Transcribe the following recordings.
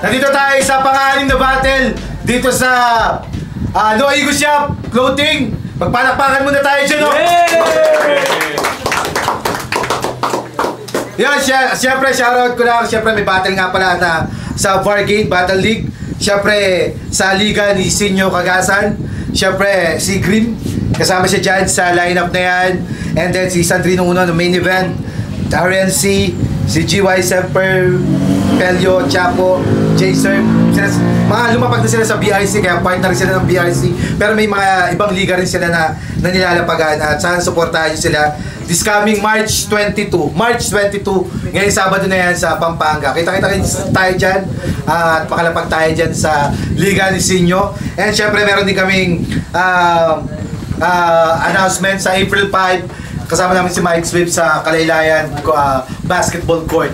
Nandito tayo sa pang-anim na battle dito sa No Ego Shop Clothing. Magpalakpakan muna tayo dyan, no? Yan, siyempre, shoutout ko lang. Siyempre, may battle nga pala na sa Vargate Battle League. Siyempre, sa liga ni Sinyo Cagasan. Siyempre, si Grim. Kasama siya dyan sa lineup na yan. And then, si Sandrino Uno no main event. RNC, si GY Semper, Pelio, Chapo, Jason. Mga lumapag na sila sa BRC, kaya partner sila ng BRC. Pero may mga ibang liga rin sila na nilalapagan. At sana supportahan nyo sila. This coming March 22. Ngayon Sabado na yan sa Pampanga. Kita-kita tayo dyan. At makalapag tayo dyan sa liga ni Sinyo. And syempre meron din kaming announcement sa April 5. Kasama namin si Mike Swift sa Kalaylayan basketball court.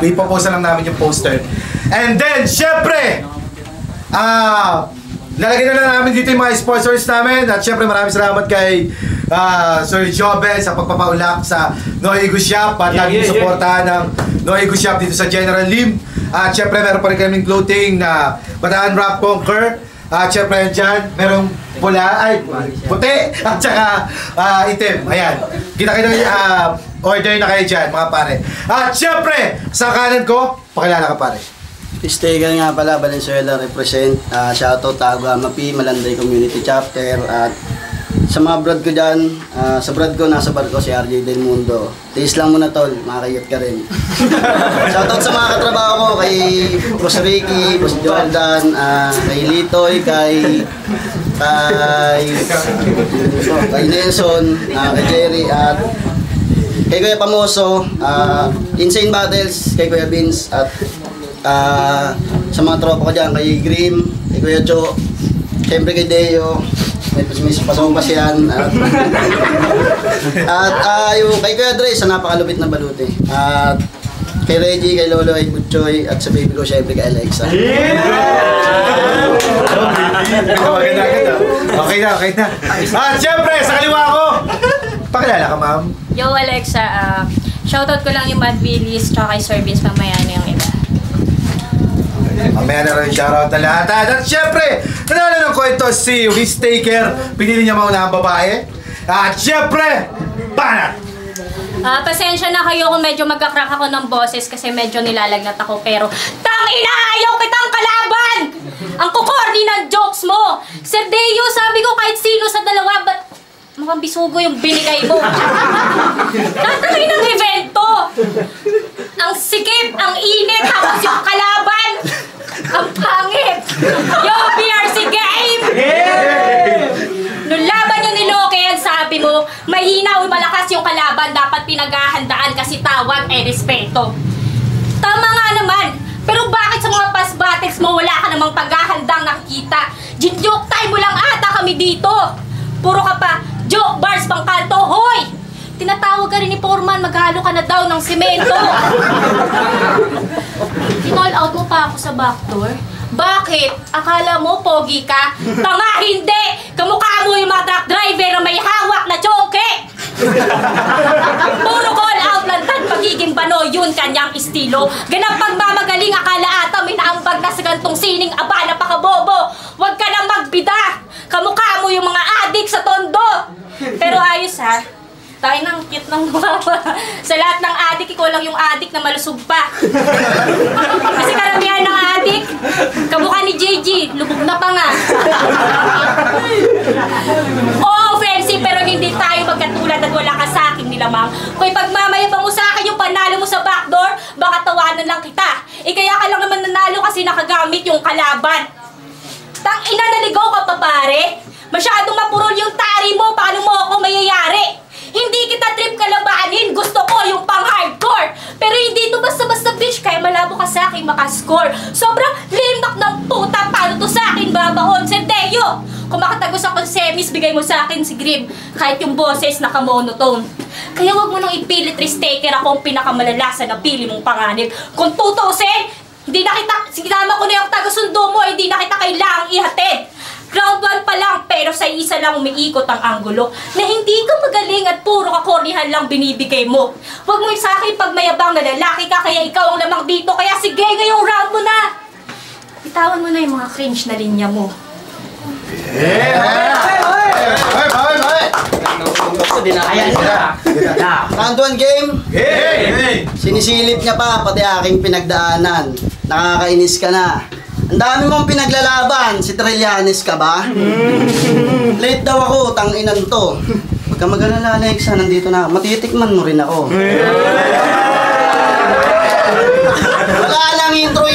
Ipopost lang namin yung poster. And then, syempre, lalagyan na lang namin dito yung mga sponsors namin. At syempre, maraming salamat kay Sir Jobel sa pagpapaulak sa No Ego Shop. At laging supportahan ng No Ego Shop dito sa General Lim. At syempre, meron pa rin kaming clothing na Bataan Rap Conquer. At syempre, dyan, merong pula, ay, puti, at saka itim. Ayan. Kita-kita order na kayo dyan, mga pare. At syempre, sa kanan ko, pakilala ka pare. Staker nga pala, Valenzuela represent. Shoutout Tago Amapi, Malanday Community Chapter. At sa mga brad ko dyan, sa brad ko, nasa bar ko si RJ Del Mundo. Tiis lang muna tol, makakayot ka rin. Shoutout sa mga katrabaho ko, kay Boss Ricky, Boss Jordan, kay Litoy, kay Nelson, kay Jerry, at kay Kuya Pamoso, Insane Battles, kay Kuya Vince, at sa mga tropa ko dyan, kay Grim, kay Kuya Cho, siyempre kay Deo, may pasok yan, at yung kay Kuya Dre sa napakalupit na balute, at kay Reggie, kay Lolo, kay Butchoy, at sa baby ko siyempre kay Alexa. Okay na. At syempre, sa kaliwa ko, pakilala ka ma'am. Yo Alexa, shoutout ko lang yung Mad Willis tsaka kay Sir Vince mamaya na yung iba. Mamaya na rin shoutout na lahat. At syempre, nanalo ng kwento si Risk Taker. Pinili niya mauna ang babae. At syempre, banat! Pasensya na kayo kung medyo magkakrak ako ng boses kasi medyo nilalagnat ako, pero tangina, ayaw kitang kalaban! Ang kukorni ng jokes mo! Sir Deo, sabi ko kahit sino sa dalawa, ba't mukhang bisugo yung binigay mo? Tatangin ng evento! Ang sikip, ang init, tapos yung kalaban! Ang pangit! Yung BRC game! Nung laban niyo ni Loke, ang sabi mo, mahina o malakas yung kalaban, dapat pinaghahandaan kasi tawag ay respeto. Tama nga naman, pero bakit sa mga past battles mo wala ka namang paghahandang nakikita? Joke time mo lang ata kami dito. Puro ka pa, joke bars pang kanto, hoy! Tinatawag ka rin ni Foreman, maghalo ka na daw ng simento. Kinall out mo pa ako sa backdoor? Bakit? Akala mo pogi ka? Tanga, hindi! Kamukha mo yung mga truck driver na may hawak na choke! Puro call out lang tan pagiging bano, yun kanyang estilo. Ganang pagmamagaling, akala ata may naambag na sa gantong sining aba, napakabobo. Huwag ka nang magbida! Kamukha mo yung mga adik sa tondo! Pero ayos ha, tayo nang cute ng mama. Sa lahat ng adik, ikaw lang yung adik na malusog pa. Kasi karamihan ng adik, kamukha ni JG, lubog na pa nga. Oo, friendship, pero hindi tayo magkatulad at wala ka sa akin nilamang. Kung ipagmamayabang mo sa akin yung panalo mo sa backdoor, baka tawanan lang kita. Kaya ka lang naman nanalo kasi nakagamit yung kalaban. Tang-ina, naligaw ka pa pare? Masyadong mapurol yung tari mo, paano mo ako mayayari? Hindi kita trip kalabanin, gusto ko yung pang-hardcore. Pero hindi ito basta-basta bitch, kaya malabo ka sa akin makascore. Sobrang limak ng puta, paano to sa akin babaon? Sir Deo, kung makatagos ako sa semis, bigay mo sa akin si Grim. Kahit yung boses naka-monotone. Kaya wag mo nang ipilit Risk Taker, ako ang pinakamalala sa napili mong panganib. Kung tutusin, hindi na kita, sinama ko na yung taga-sundo mo, hindi na kita kailangang ihatid. Round 1 pa lang, pero sa isa lang umiikot ang anggulo na hindi ka magaling at puro kakornihan lang binibigay mo. Huwag mo sa akin pag mayabang na lalaki ka, kaya ikaw ang lamang dito, kaya sige ngayong round mo na. bitawan mo na yung mga cringe na linya mo. Round 1 game. Sinisilip niya pa, pati aking pinagdaanan. Nakakainis ka na. Ang dami mong pinaglalaban, si Trillanes ka ba? Late daw ako, tanginan to. Huwag ka mag-alala, Alexa, nandito na. Matitikman mo rin ako. Wala lang intro.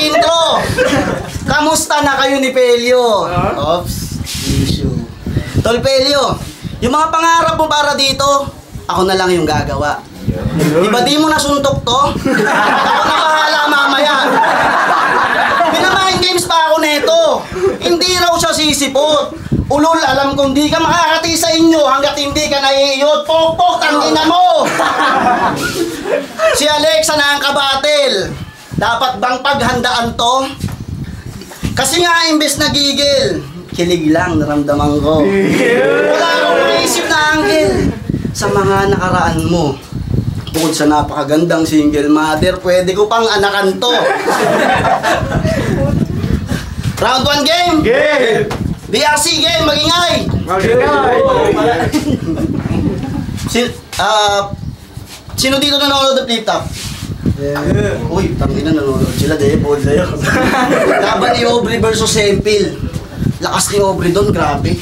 Kamusta na kayo ni Pelio? Oops, issue. Tol Pelio, yung mga pangarap mo para dito, ako na lang yung gagawa. Di ba di mo nasuntok to? Ako na bahala mamaya. Pinamain games pa ako neto. Hindi raw siya sisipot. Ulol, alam kong di ka makakati sa inyo hanggat hindi ka naiiyot. Pokpok, tangina mo! Si Alexa na ang kabatil. Dapat bang paghandaan to? Kasi nga, imbes na gigil, kilig lang naramdaman ko. Wala akong naisip na anggel sa mga nakaraan mo. Bukod sa napakagandang single mother, pwede ko pang anakan to. Round 1 game! Game! BRC game, magingay! Sino dito nanonood ng flip top? Uy, tangina nanonood sila, Debol sa'yo. Laban ni Aubrey versus Sempil. Lakas ni Aubrey doon, grabe.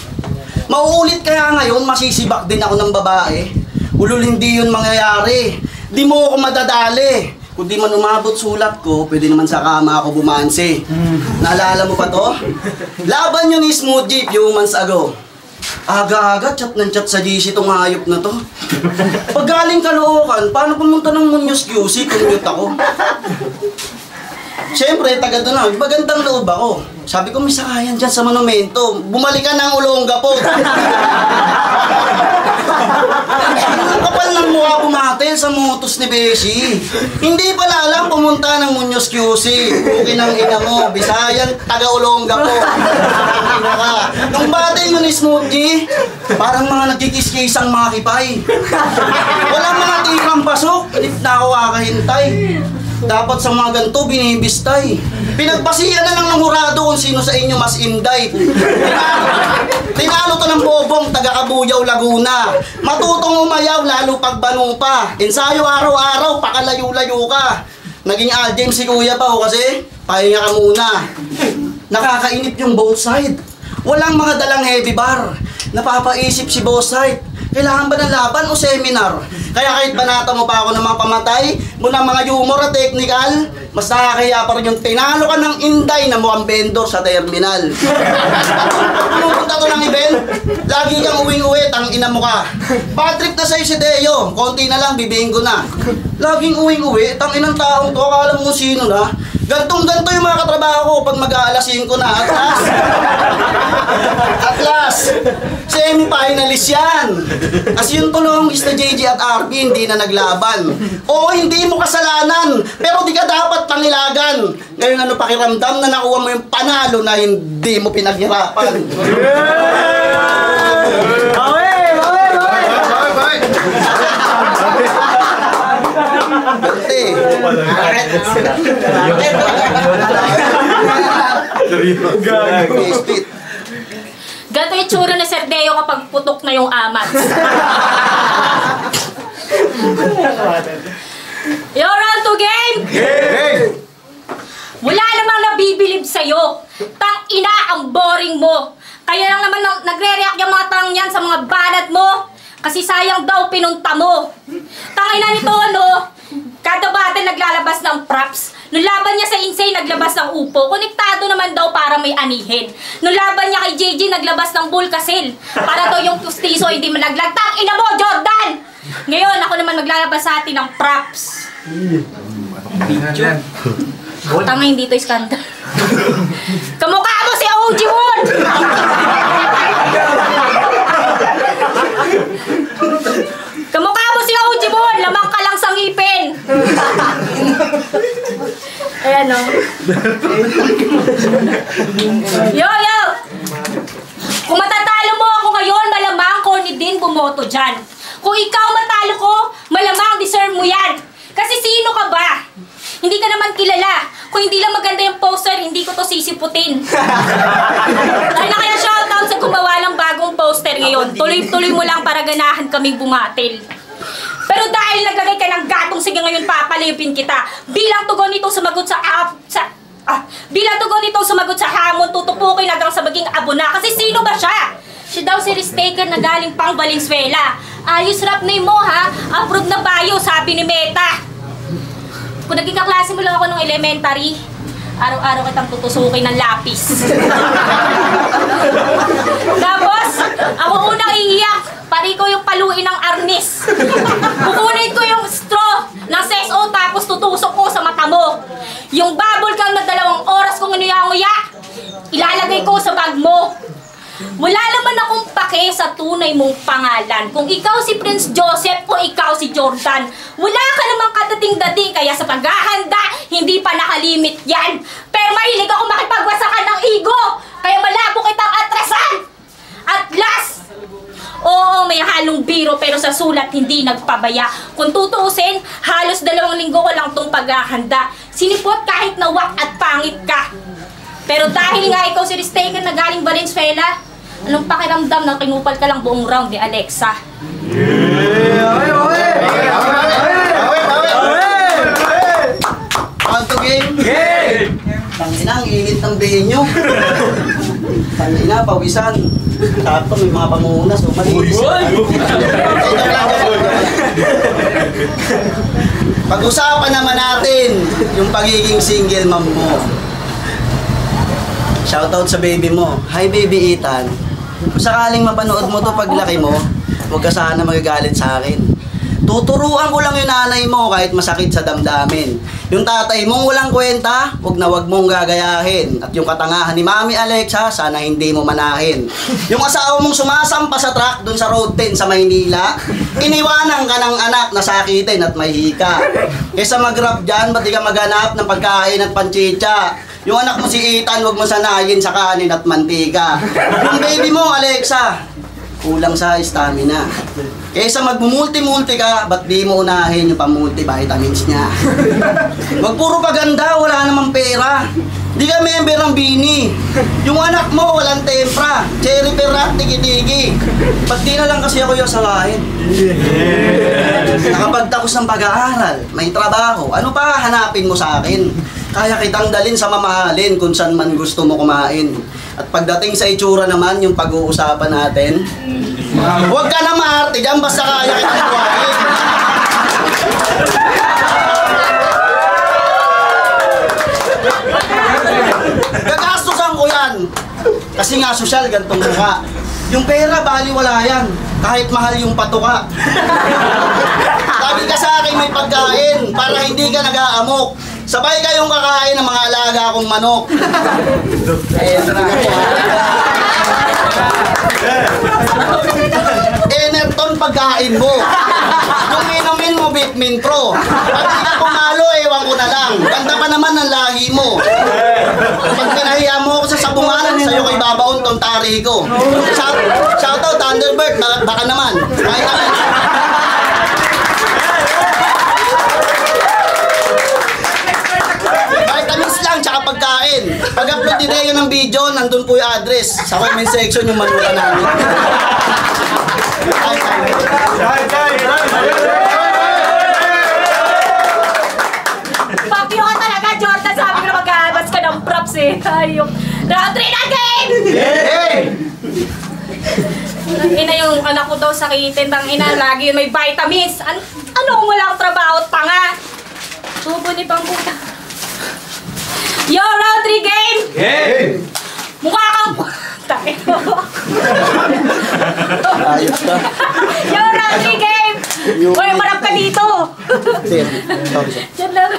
Mauulit kaya ngayon, masisibak din ako ng babae. Ulul, hindi yun mangyayari. Di mo ako madadali. Kung di man umabot sulat ko, pwede naman sa kama ako bumansi. Naalala mo pa to? Laban yun ni Smooth Jeep, few months ago. Aga-aga, chat ng chat sa GC tong hayop na to. Pag galing Caloocan, paano pumunta ng Muñoz QC kung mute ako? Siyempre, taga doon na, magandang loob ako. Sabi ko, may sakayan dyan sa monumento. Bumalik ka ng Olongapo. Ang kapal ng mukha bumatil sa motos ni Beshi. Hindi pala alam pumunta ng Muñoz QC. Bukin ang ina mo, Bisayan, taga Olongapo. Nung batil yun ni Smoothie, parang mga nagkikis-kisang mga kipay. Walang mga tirang pasok, hindi na ako kakahintay. Dapat sa mga ganito, binibistay. Pinagpasiyan na lang ng hurado kung sino sa inyo mas inday. Tinalo to ng bobong, taga-Kabuyaw, Laguna. Matutong umayaw, lalo pagbano pa. Ensayo araw-araw, pakalayo-layo ka. Naging Aljem si kuya pa o kasi, pahinga ka muna. Nakakainip yung both side. Walang mga dalang heavy bar. Napapaisip si both side. Kailangan ba ng laban o seminar? Kaya kahit banata mo pa ako ng mga pamatay, muna mga humor at technical, mas nakakaya pa rin yung tinalo ka ng inday na mukhang vendor sa terminal. Pumunta to ng event, lagi kang uwing-uwi, tangina mo ka. Bad trip na sa'yo si Deo, konti na lang, bibinggo na. Laging uwing-uwi, tanginang taong to, akala mo sino na. Gantong-ganto yung mga katrabaho ko pag mag-aalasin ko na. At last, semi-finalist yan. As yung tulong is na JJ at RP, hindi na naglaban. Oo, hindi mo kasalanan, pero di ka dapat pangilagan. Ngayon ano pakiramdam na nakuha mo yung panalo na hindi mo pinaghirapan. Ganito yung tsura na Sir Deo kapag putok na yung amat. Your round 2 game! Game! Wala namang nabibilib sa'yo. Tang-ina, ang boring mo. Kaya lang naman nagre-react yung mga tang yan sa mga banat mo. Kasi sayang daw pinunta mo. Tangina nito, ano? Kada bata naglalabas ng props. Nung laban niya sa Insane, naglabas ng upo. Konektado naman daw para may anihin. Nung laban niya kay JJ, naglabas ng Bulkasil. Para daw yung pustiso hindi managlag. Tangina mo, Jordan! Ngayon, ako naman maglalabas sa atin ng props. Tanga, hindi to iskandal. Kamukha mo si OG Moon! Kamukha mo si OG Moon! Lamang ka lang sa ngipin! Ayan o. Yo! Kung matatalo mo ako ngayon, malamang corny din bumoto dyan. Kung ikaw matalo ko, malamang deserve mo yan. Kasi sino ka ba? Hindi ka naman kilala. Kung hindi lang maganda yung poster, hindi ko to sisiputin. Kaya shoutout sa gumawa ng bagong poster ngayon. Tuloy-tuloy mo lang para ganahan kaming bumatil. Pero dahil naglagay ka ng gatong, sige ngayon papalipin kita. Bilang tugon nitong sumagot sa hamon, tutupukin hanggang sa maging abona. Kasi sino ba siya? Siya daw si risk-taker na galing pang Valenzuela. Ayos rap name mo ha, approved na bio, sabi ni Meta. Kung naging kaklase mo lang ako ng elementary, araw-araw kitang tutusukin ng lapis. Tapos, ako unang iiyak, pari ko yung paluin ng arnis. Kukunin ko yung straw ng SSO tapos tutusok ko sa mata mo. Yung bubble gum na 2 oras kong inuya-nguya, ilalagay ko sa bag mo. Wala naman akong pake sa tunay mong pangalan. Kung ikaw si Prince Joseph o ikaw si Jordan, wala ka namang kadating-dating. Kaya sa paghahanda, hindi pa nakalimit yan. Pero mahilig ako makipagwasakan ng ego. Kaya malabo kitang atrasan. At last, oo, may halong biro pero sa sulat hindi nagpabaya. Kung tutuusin, halos 2 linggo ko lang tong paghahanda. Sinipot kahit nawak at pangit ka. Pero dahil nga ikaw si risk-taker na galing Valenzuela, anong pakiramdam na kinupal ka lang buong round ni Alexa? Kanto game? Tangina, ang init ng bihin nyo. Tangina, pawisan. Tapos may mga pangunas, umalis. Pag-usapan naman natin yung pagiging single mom mo. Shoutout sa baby mo. Hi baby Ethan. Kung sakaling mapanood mo to paglaki mo, huwag ka sana magagalit sa akin. Tuturuan ko lang yung nanay mo kahit masakit sa damdamin. Yung tatay mong walang kwenta, huwag mong gagayahin. At yung katangahan ni Mami Alexa, sana hindi mo manahin. Yung asawa mong sumasampa sa truck dun sa Road 10 sa Maynila, iniwanan ka ng anak na sakitin at may hika. Kesa mag-rap dyan, ba't di ka maghanap ng pagkain at panchicha? Yung anak mo si Ethan, huwag mo sanayin sa kanin at mantika. Yung baby mo, Alexa, kulang sa stamina. Kaysa magmumulti-multi ka, ba't di mo unahin yung pang-multivitamins niya? Wag puro paganda, wala namang pera. Di ka member ng Bini. Yung anak mo, walang tempra. Cherry perat, tiki-tiki. Ba't di na lang kasi ako yung salahin? Nakapagtapos ng pag-aaral, may trabaho. Ano pa hanapin mo sa akin? Kaya kitang dalin sa mamahalin kung saan man gusto mo kumain. At pagdating sa itsura naman, yung pag-uusapan natin, huwag ka na maarte dyan, basta kaya kitang kuhain. Gagastusan ko yan. Kasi nga sosyal, gantong mukha. Yung pera, baliwala yan. Kahit mahal yung patuka. Sabi ka sa akin may pagkain para hindi ka nag-aamok. Sabay kayong kakain ng mga alaga akong manok. Enerton pagkain mo. Yung inumin mo, Bitmin Pro. Pag di ka pumalo, ewan ko na lang. Ganda pa naman ng lahi mo. Pag pinahiya mo ako sa sabungan, sa'yo ko'y babaon tong tari ko. Shoutout Thunderbird, baka naman. Kahit naman. Vitamins lang, tsaka pagkain. Pag-upload din kayo ng video, nandun po yung address. Sa comment section yung manuka namin. Papio ka talaga, Jordan. Sabi ko na mag-aabas ka ng props eh. Ayok. Round 3 na game! Ina yung anak ko daw sakitin. Ina, lagi may vitamins. Ano kung walang trabaho at tanga? Tubo ni Pangbuta. Yo, round 3 game! Game! Mukha kang... Takin mo. Ayos na. Yo, round 3 game! Uy, marap ka dito! Diyan lang.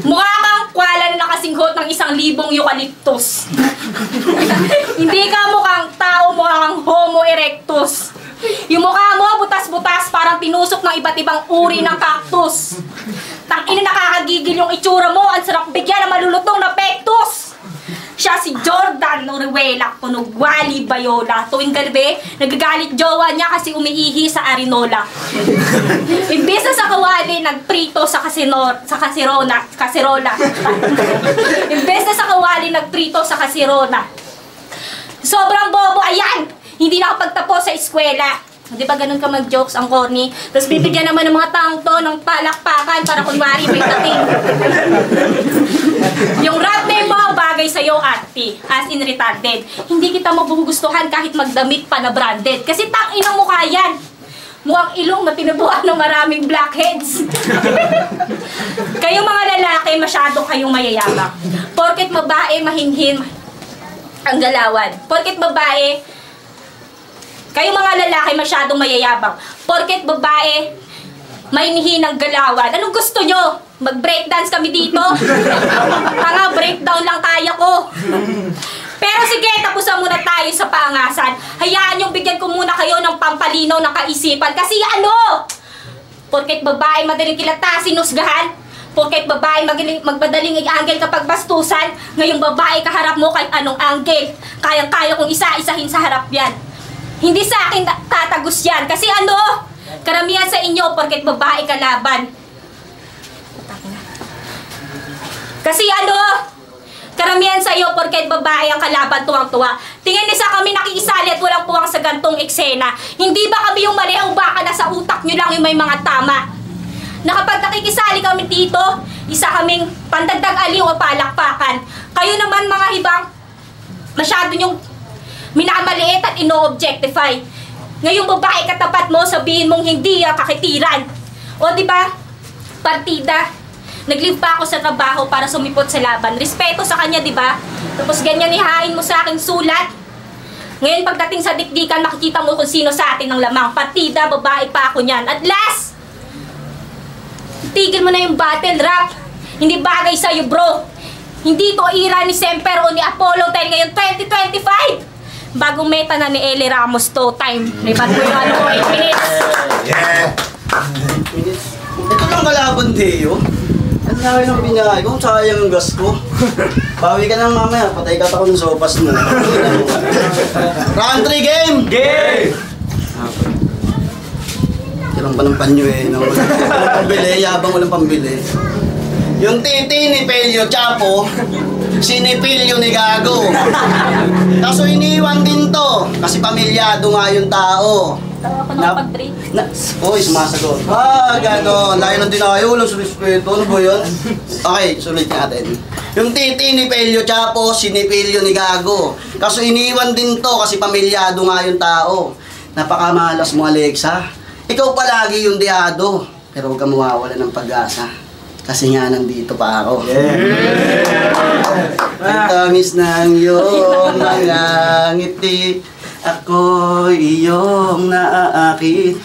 Mukha kang kwala na nakasinghot ng 1,000 eucalyptus. Hindi ka mukhang tao, mukha kang Homo erectus. Yung mukha mo, butas-butas, parang tinusok ng iba't ibang uri ng cactus. Tangina, nakakagigil yung itsura mo. Ang sarap bigyan ng malulutong na pektus. Siya si Jordan Orihuela Punugwali Bayola. Tuwing gabi, nagagalit jowa niya kasi umiihi sa arinola. Imbes na sa kawali, nagprito sa kaserola. Imbes na sa kawali, nagprito sa kasirona. Sobrang bobo, ayan! Hindi nakapagtapos sa eskwela. Di ba ganun ka mag-jokes ang corny? Tapos bibigyan naman ng mga taong to ng palakpakan para kunwari may dating. Yung rap name mo, bagay sa'yo, ate. As in retarded. Hindi kita magugustuhan kahit magdamit pa na branded. Kasi tang-inang mukha yan. Mukhang ilong na tinubuan ng maraming blackheads. Kayong mga lalaki, masyado kayong mayayabang. Porket babae, mahinhin ang galawan. Porket babae, kayong mga lalaki masyadong mayayabang. Porket babae, mahinhin ang galawan. Anong gusto nyo? Mag-breakdance kami dito? Tanga, breakdown lang kaya ko. Pero sige, tapusan muna tayo sa paangasan. Hayaan yung bigyan ko muna kayo ng pampalinaw ng kaisipan. Kasi ano? Porket babae madaling kilata, sinusgahan. Porket babae magmadaling i-angle kapag bastusan. Ngayong babae kaharap mo kahit anong angle. Kayang-kaya kong isa-isahin sa harap yan. Hindi sa akin tatagos yan. Kasi ano? Karamihan sa inyo, porket babae kalaban. Kasi ano? Karamihan sa iyo, porket babae ang kalaban, tuwang-tuwa. Tingin nisa kami nakikisali at walang puwang sa gantong eksena. Hindi ba kami yung mali o baka nasa utak nyo lang yung may mga tama? Na kapag nakikisali kami dito, isa kaming pandagdag aliw o palakpakan. Kayo naman mga ibang, masyado nyong minamaliit at ino-objectify. Ngayong babae katapat mo, sabihin mong hindi ang kakitiran. O diba, partida, nag-leave pa ako sa trabaho para sumipot sa laban. Respeto sa kanya, diba? Tapos ganyan ihain mo sa aking sulat. Ngayon pagdating sa dikdikan, makikita mo kung sino sa atin ang lamang. Partida, babae pa ako niyan. At last, tigil mo na yung battle rap. Hindi bagay sa'yo, bro. Hindi to era ni Semper o ni Apollo dahil ngayon 2025. Bagong meta na ni Eli Ramos to time. Lipat mo yung ano, 8 minutes. Yeah. Ito lang kalaban, Deo. Ang laki ng binayay ko, sayang ang gas ko. Bawi ka lang mamaya, patay ka ako ng sopas mo. Round 3 game! Game! Tirang pa ng panyo eh. Walang pambili, yabang walang pambili. Yung titi ni Pelio Chapo, sinipilyo ni Gago. Kaso iniwan din to, kasi pamilyado nga yung tao. Tawa ko ng pag-trade. Uy, sumasagot. Gano'n. Layo ng dinayo, walang sulispeto. Ano ba yun? Okay, sulit natin. Yung titi ni Pelio Chapo, sinipilyo ni Gago. Kaso iniwan din to, kasi pamilyado nga yung tao. Napakamalas mo, Alexa. Ikaw palagi yung diado. Pero huwag ka mawawala ng pag-asa. Kasi nga nandito pa ako. Ang tamis ng iyong mga ngiti, ako iyong naaakit.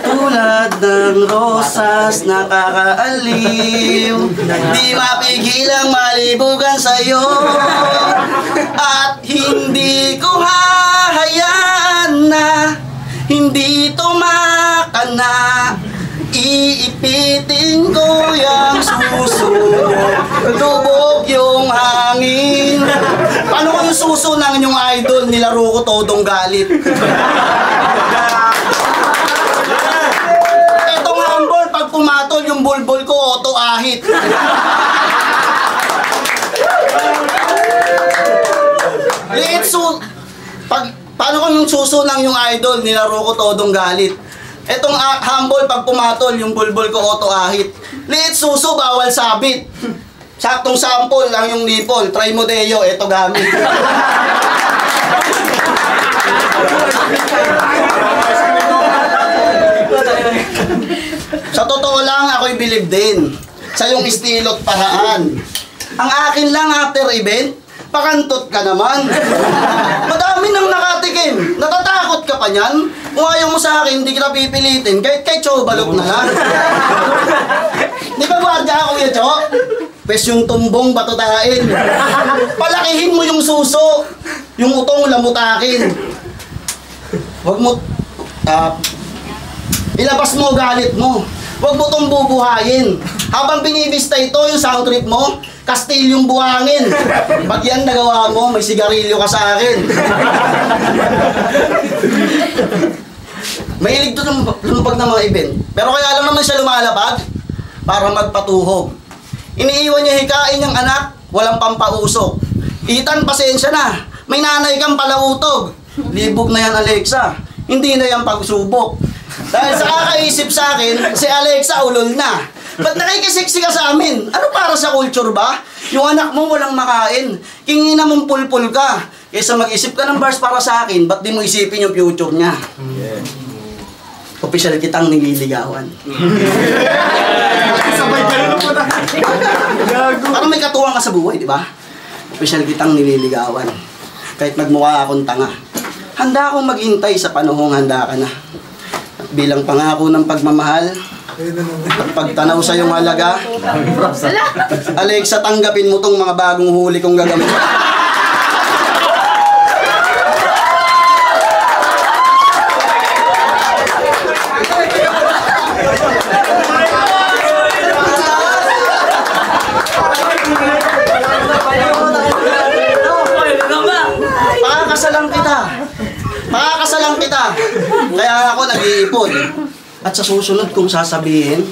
Tulad ng rosas nakakaaliw, di mapigil ang malibugan sa'yo. At hindi ko hahayaan na hindi tumakana. Iipitin ko yung suso, lubog yung hangin. Paano ko yung suso ng inyong idol? Nilaro ko todong galit. Etong hambol, pag pumatol yung bulbul ko, auto ahit. Liit paano ko yung suso ng yung idol? Nilaro ko todong galit. Etong humble, pag pumatol, yung bulbul ko auto ahit. Liit suso, bawal sabit. Saktong sample lang yung nipple. Try mo, Deo, eto gamit. Sa totoo lang, ako'y believe din sa yung estilot paraan. Ang akin lang after event, pakantot ka naman. Madami nang nakatikim. Natatakot ka pa niyan. Kung ayaw mo sa akin, hindi kita pipilitin. Kahit chobalok na lang. Di ba guardia ako yun, Cho? Pwes yung tumbong batutain. Palakihin mo yung suso. Yung utong lamutakin. Huwag mo... ilabas mo galit mo. Huwag mo itong bubuhayin. Habang binibista ito, yung sound trip mo, Kastilyong buhangin. Pag yan nagawa mo, may sigarilyo ka sa akin. Mahilig to lumapag ng mga event. Pero kaya lang naman siya lumalapag para magpatuhog. Iniiwan niya hikain niyang anak, walang pampausok. Ethan, pasensya na. May nanay kang palautog. Libog na yan, Alexa. Hindi na yan pagsubok. Dahil sa kakaisip sa akin, si Alexa ulol na. Ba't nakikisiksi ka sa amin? Ano para sa culture ba? Yung anak mo walang makain. Kingina mong pulpul ka. Kaysa mag-isip ka ng bars para sa akin, ba't di mo isipin yung future niya? Yeah. Opisyal kitang nililigawan. Sabay ka rin po na. Parang may katuwang ka sa buhay, di ba? Opisyal kitang nililigawan. Kahit magmukha akong tanga. Handa akong maghintay sa panahong handa ka na. At bilang pangako ng pagmamahal, at pagtanaw sa iyong halaga, Alexa, tanggapin mo tong mga bagong huli kong gagamitin. Pakakasalang kita. Pakakasalang kita. Kaya ako nag-iipon. At sa susunod kong sasabihin,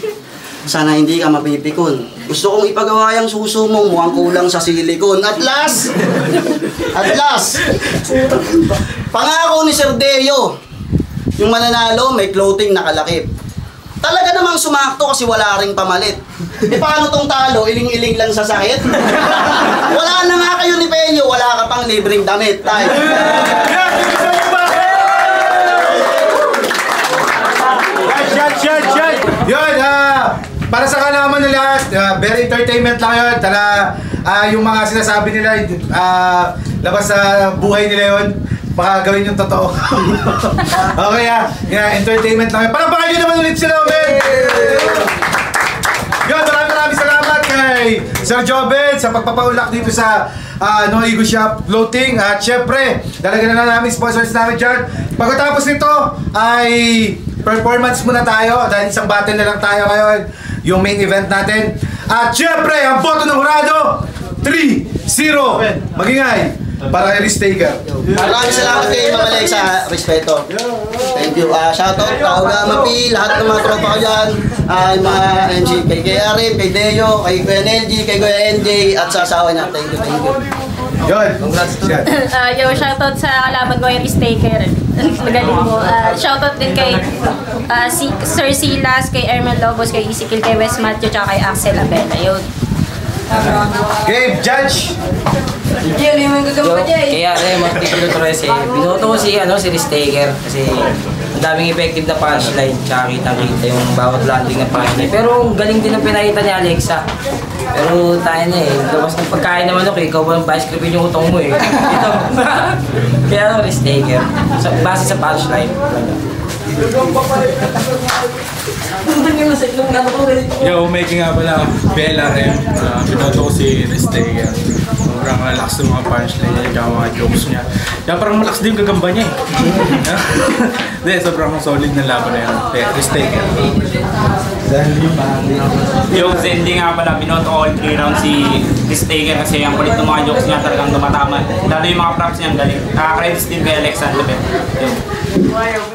sana hindi ka mapipikon. Gusto kong ipagawa yung suso mo, mukhang kulang sa silikon. At last, pangako ni Sir Deo, yung mananalo may clothing nakalakip. Talaga namang sumakto kasi wala ring pamalit. E paano tong talo? Iling-iling lang sa sakit? Wala na nga kayo ni Peyo, wala ka pang libreng damit. Tayo. Yun, para sa kalaman nila, very entertainment lang yun. Yung mga sinasabi nila, labas sa buhay nila yun, baka gawin yung totoo. Okay, entertainment lang yun. Palapakan nyo naman ulit sila, men! Yun, maraming salamat kay Sir Joven sa pagpapaulak dito sa No Ego Shop Clothing. At syempre, dalagan na namin sponsors namin dyan. Pagkatapos nito ay performance muna tayo dahil isang battle na lang tayo ngayon, yung main event natin. At syempre, ang boto ng hurado 3-0. Magingay para kay Ristaker. Maraming salamat kay Ma'am Alexa, respeto. Thank you. Shoutout Kauga Mapi, lahat ng mga tropa ko dyan, mga MC, kay Arim, kay Deo, kay Kuya NLG, kay Kuya NJ, at sa asawa niya. Thank you. Yun, congrats. Shoutout sa kalaban ko, Iris Taker. Magaling mo. Shoutout din kay Sir Silas, kay Ermel Lobos, kay Ezekiel, kay Wes Matthew, tsaka kay Axel Abela. Yun. Game, judge! Kaya Martín Torres binoto ko si Ristaker kasi ang daming effective na punchline tsaka kita-kita yung bawat landing na punchline. Pero galing din ang pinakita ni Alexa. Pero tayo na labas ng pagkain naman ako, ikaw ba ang pa-scripin yung utong mo Ito. Kaya Ristaker. Base sa punchline. Yo, making nga pala Bella Rem. Binoto ko si Ristaker. Sobrang relax ng mga punchline niya, yung mga jokes niya. Kaya parang malakas din yung gagamba niya Hindi, sobrang solid na laban na yan. Ristaker. Yo, Zendi nga pala, binoto ko all 3 rounds si Ristaker kasi ang kulit ng mga jokes niya talagang tumatama. Lalo yung mga props niya ang galing. Nakaka-credits din kay Alexander. Yun.